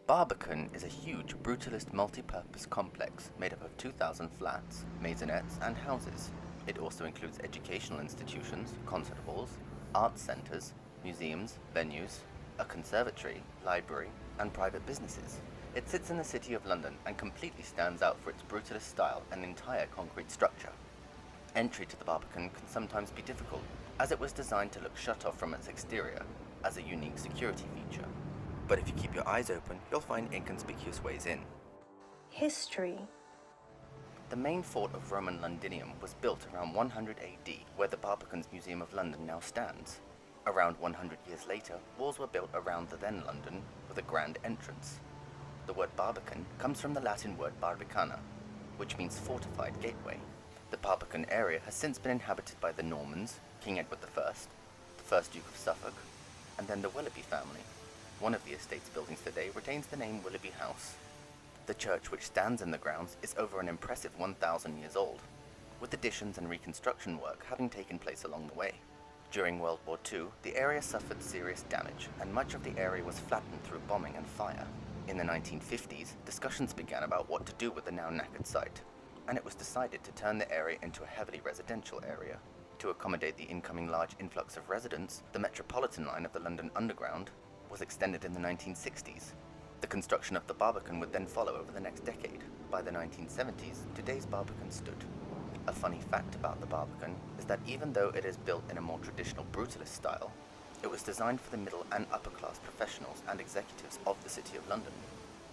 Barbican is a huge, brutalist multi-purpose complex made up of 2,000 flats, maisonettes, and houses. It also includes educational institutions, concert halls, arts centres, museums, venues, a conservatory, library, and private businesses. It sits in the City of London and completely stands out for its brutalist style and entire concrete structure. Entry to the Barbican can sometimes be difficult, as it was designed to look shut off from its exterior as a unique security feature. But if you keep your eyes open, you'll find inconspicuous ways in. History. The main fort of Roman Londinium was built around 100 AD, where the Barbican's Museum of London now stands. Around 100 years later, walls were built around the then London with a grand entrance. The word Barbican comes from the Latin word barbicana, which means fortified gateway. The Barbican area has since been inhabited by the Normans, King Edward I, the first Duke of Suffolk, and then the Willoughby family. One of the estate's buildings today retains the name Willoughby House. The church, which stands in the grounds, is over an impressive 1,000 years old, with additions and reconstruction work having taken place along the way. During World War II, the area suffered serious damage, and much of the area was flattened through bombing and fire. In the 1950s, discussions began about what to do with the now knackered site, and it was decided to turn the area into a heavily residential area. To accommodate the incoming large influx of residents, the Metropolitan line of the London Underground was extended in the 1960s. The construction of the Barbican would then follow over the next decade. By the 1970s, today's Barbican stood. A funny fact about the Barbican is that even though it is built in a more traditional brutalist style, it was designed for the middle and upper class professionals and executives of the City of London.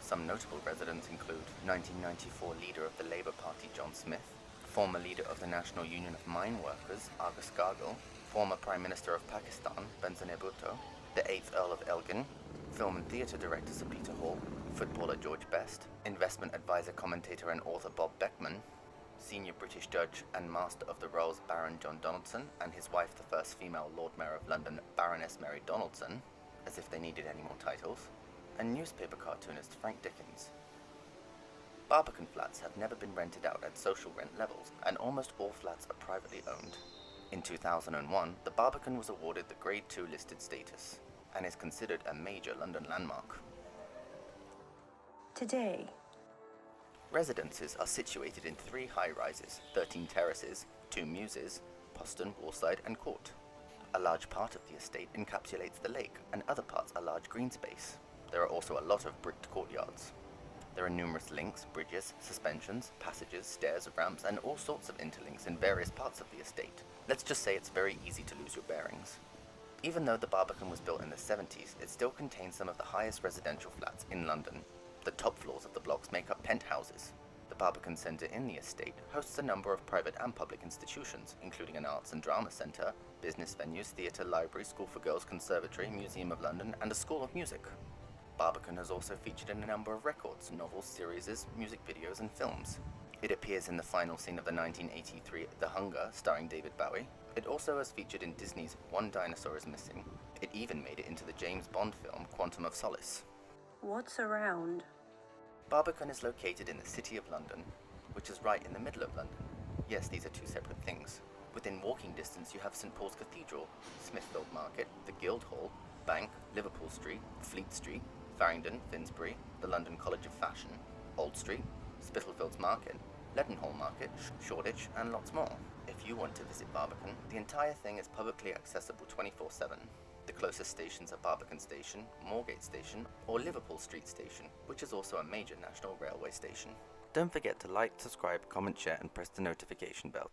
Some notable residents include 1994 leader of the Labour Party John Smith, former leader of the National Union of Mine Workers Argus Gargle, former Prime Minister of Pakistan Benazir Bhutto, the 8th Earl of Elgin, film and theatre director Sir Peter Hall, footballer George Best, investment advisor, commentator and author Bob Beckman, senior British judge and Master of the Rolls Baron John Donaldson, and his wife the first female Lord Mayor of London Baroness Mary Donaldson, as if they needed any more titles, and newspaper cartoonist Frank Dickens. Barbican flats have never been rented out at social rent levels, and almost all flats are privately owned. In 2001, the Barbican was awarded the Grade 2 listed status, and is considered a major London landmark. Today. Residences are situated in 3 high-rises, 13 terraces, 2 muses, postern, wallside and court. A large part of the estate encapsulates the lake, and other parts are large green space. There are also a lot of bricked courtyards. There are numerous links, bridges, suspensions, passages, stairs, ramps, and all sorts of interlinks in various parts of the estate. Let's just say it's very easy to lose your bearings. Even though the Barbican was built in the 70s, it still contains some of the highest residential flats in London. The top floors of the blocks make up penthouses. The Barbican Centre in the estate hosts a number of private and public institutions, including an arts and drama centre, business venues, theatre, library, school for girls, conservatory, Museum of London, and a school of music. Barbican has also featured in a number of records, novels, series, music videos, and films. It appears in the final scene of the 1983 The Hunger, starring David Bowie. It also has featured in Disney's One Dinosaur is Missing. It even made it into the James Bond film Quantum of Solace. What's around? Barbican is located in the City of London, which is right in the middle of London. Yes, these are 2 separate things. Within walking distance you have St Paul's Cathedral, Smithfield Market, the Guildhall, Bank, Liverpool Street, Fleet Street, Farringdon, Finsbury, the London College of Fashion, Old Street, Spitalfields Market, Leadenhall Market, Shoreditch, and lots more. If you want to visit Barbican, the entire thing is publicly accessible 24/7. The closest stations are Barbican Station, Moorgate Station, or Liverpool Street Station, which is also a major national railway station. Don't forget to like, subscribe, comment, share, and press the notification bell.